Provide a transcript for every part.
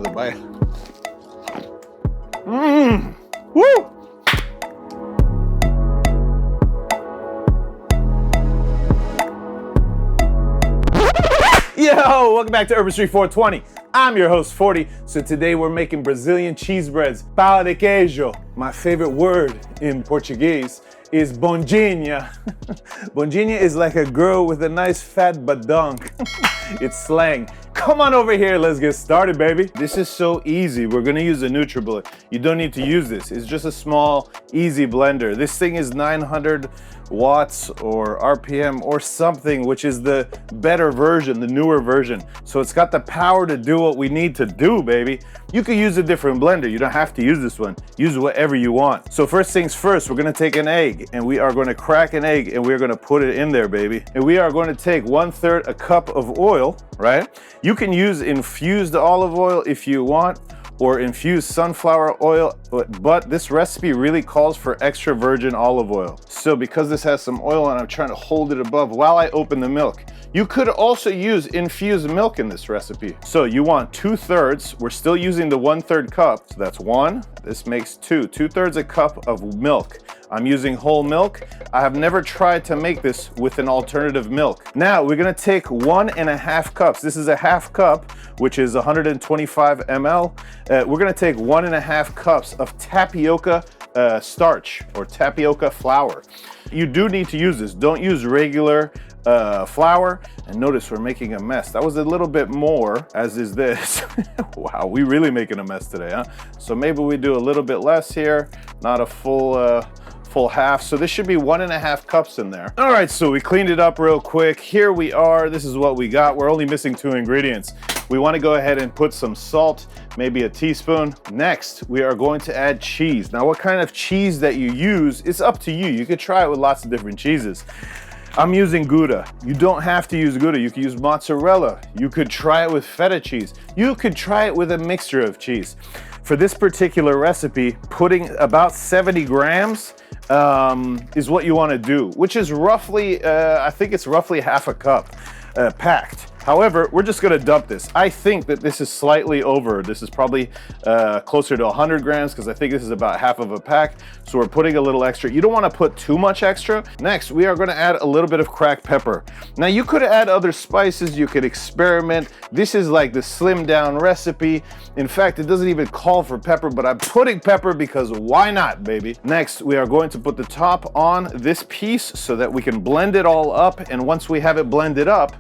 another bite. Woo! Yo, welcome back to Urban Street 420. I'm your host, 40. So today we're making Brazilian cheese breads, Pão de Queijo. My favorite word in Portuguese is bondinha. Bondinha is like a girl with a nice fat badunk. It's slang. Come on over here, let's get started, baby. This is so easy. We're gonna use a NutriBlender. You don't need to use this. It's just a small, easy blender. This thing is 900 watts or RPM or something, which is the better version, the newer version. So it's got the power to do what we need to do, baby. You could use a different blender. You don't have to use this one. Use whatever you want. So first things first, we're gonna take an egg and we are gonna crack an egg and we're gonna put it in there, baby. And we are going to take 1/3 a cup of oil, right? You can use infused olive oil if you want, or infused sunflower oil, but this recipe really calls for extra virgin olive oil. So because this has some oil and I'm trying to hold it above while I open the milk. You could also use infused milk in this recipe. So you want 2/3, we're still using the 1/3 cup, so that's 1, this makes 2, 2/3 a cup of milk. I'm using whole milk. I have never tried to make this with an alternative milk. Now we're gonna take 1.5 cups. This is a half cup, which is 125 ml. We're gonna take 1.5 cups of tapioca starch or tapioca flour. You do need to use this. Don't use regular flour. And notice we're making a mess. That was a little bit more, as is this. Wow, we really making a mess today, huh? So maybe we do a little bit less here, not a full half. So this should be 1.5 cups in there. All right, so we cleaned it up real quick. Here we are, this is what we got. We're only missing 2 ingredients. We wanna go ahead and put some salt, maybe a teaspoon. Next, we are going to add cheese. Now what kind of cheese that you use, it's up to you. You could try it with lots of different cheeses. I'm using Gouda. You don't have to use Gouda. You could use mozzarella. You could try it with feta cheese. You could try it with a mixture of cheese. For this particular recipe, putting about 70 grams is what you want to do, which is roughly, I think it's roughly half a cup packed. However, we're just gonna dump this. I think that this is slightly over. This is probably closer to 100 grams because I think this is about half of a pack. So we're putting a little extra. You don't wanna put too much extra. Next, we are gonna add a little bit of cracked pepper. Now you could add other spices, you could experiment. This is like the slimmed down recipe. In fact, it doesn't even call for pepper, but I'm putting pepper because why not, baby? Next, we are going to put the top on this piece so that we can blend it all up. And once we have it blended up,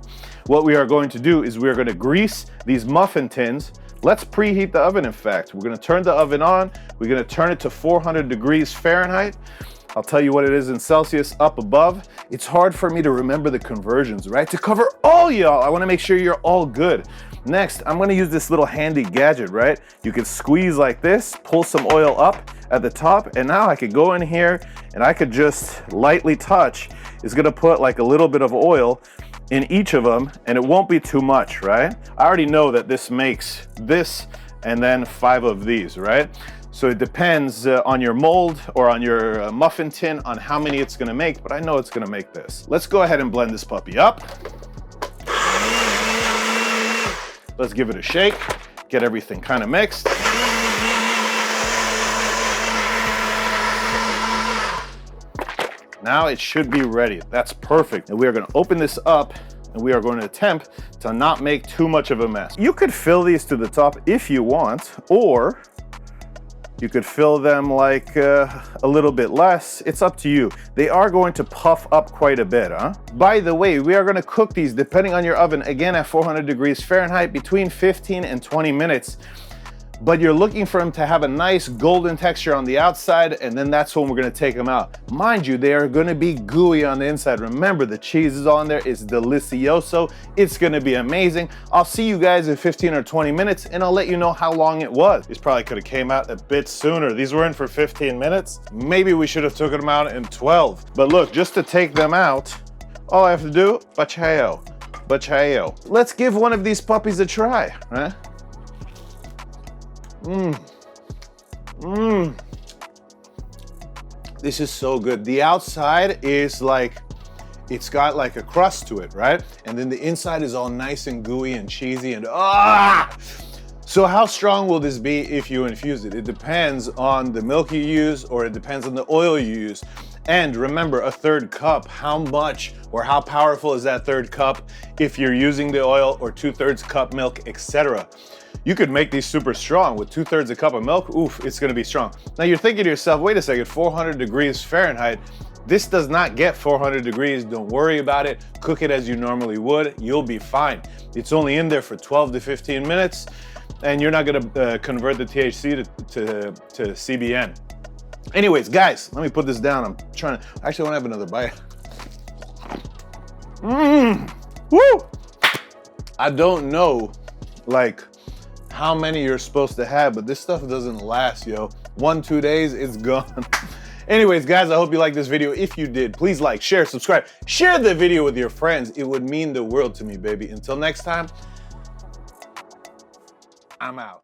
what we are going to do is we're going to grease these muffin tins. Let's preheat the oven, in fact. We're going to turn the oven on. We're going to turn it to 400 degrees Fahrenheit. I'll tell you what it is in Celsius up above. It's hard for me to remember the conversions, right? To cover all y'all, I want to make sure you're all good. Next, I'm going to use this little handy gadget, right? You can squeeze like this, pull some oil up at the top, and now I could go in here and I could just lightly touch. It's going to put like a little bit of oil in each of them, and it won't be too much, right? I already know that this makes this and then 5 of these, right? So it depends on your mold or on your muffin tin on how many it's gonna make, but I know it's gonna make this. Let's go ahead and blend this puppy up. Let's give it a shake, get everything kind of mixed. Now it should be ready. That's perfect. And we are gonna open this up and we are going to attempt to not make too much of a mess. You could fill these to the top if you want, or you could fill them like a little bit less. It's up to you. They are going to puff up quite a bit, huh? By the way, we are gonna cook these, depending on your oven, again at 400 degrees Fahrenheit, between 15 and 20 minutes. But you're looking for them to have a nice golden texture on the outside, and then that's when we're gonna take them out. Mind you, they are gonna be gooey on the inside. Remember, the cheese is on there, it's delicioso. It's gonna be amazing. I'll see you guys in 15 or 20 minutes, and I'll let you know how long it was. These probably could have came out a bit sooner. These were in for 15 minutes. Maybe we should have taken them out in 12. But look, just to take them out, all I have to do, bacheo. Let's give one of these puppies a try, right? This is so good. The outside is like, it's got like a crust to it, right? And then the inside is all nice and gooey and cheesy and So how strong will this be if you infuse it? It depends on the milk you use, or it depends on the oil you use. And remember, a third cup, how much or how powerful is that third cup if you're using the oil, or 2/3 cup milk, etc. You could make these super strong with 2/3 a cup of milk. Oof, it's gonna be strong. Now you're thinking to yourself, wait a second, 400 degrees Fahrenheit. This does not get 400 degrees. Don't worry about it. Cook it as you normally would. You'll be fine. It's only in there for 12 to 15 minutes, and you're not gonna convert the THC to CBN. Anyways, guys, let me put this down. I'm trying to, actually I wanna have another bite. Woo! I don't know, like, how many you're supposed to have, but this stuff doesn't last, yo. 1-2 days, it's gone. Anyways, guys, I hope you liked this video. If you did, please like, share, subscribe. Share the video with your friends. It would mean the world to me, baby. Until next time, I'm out.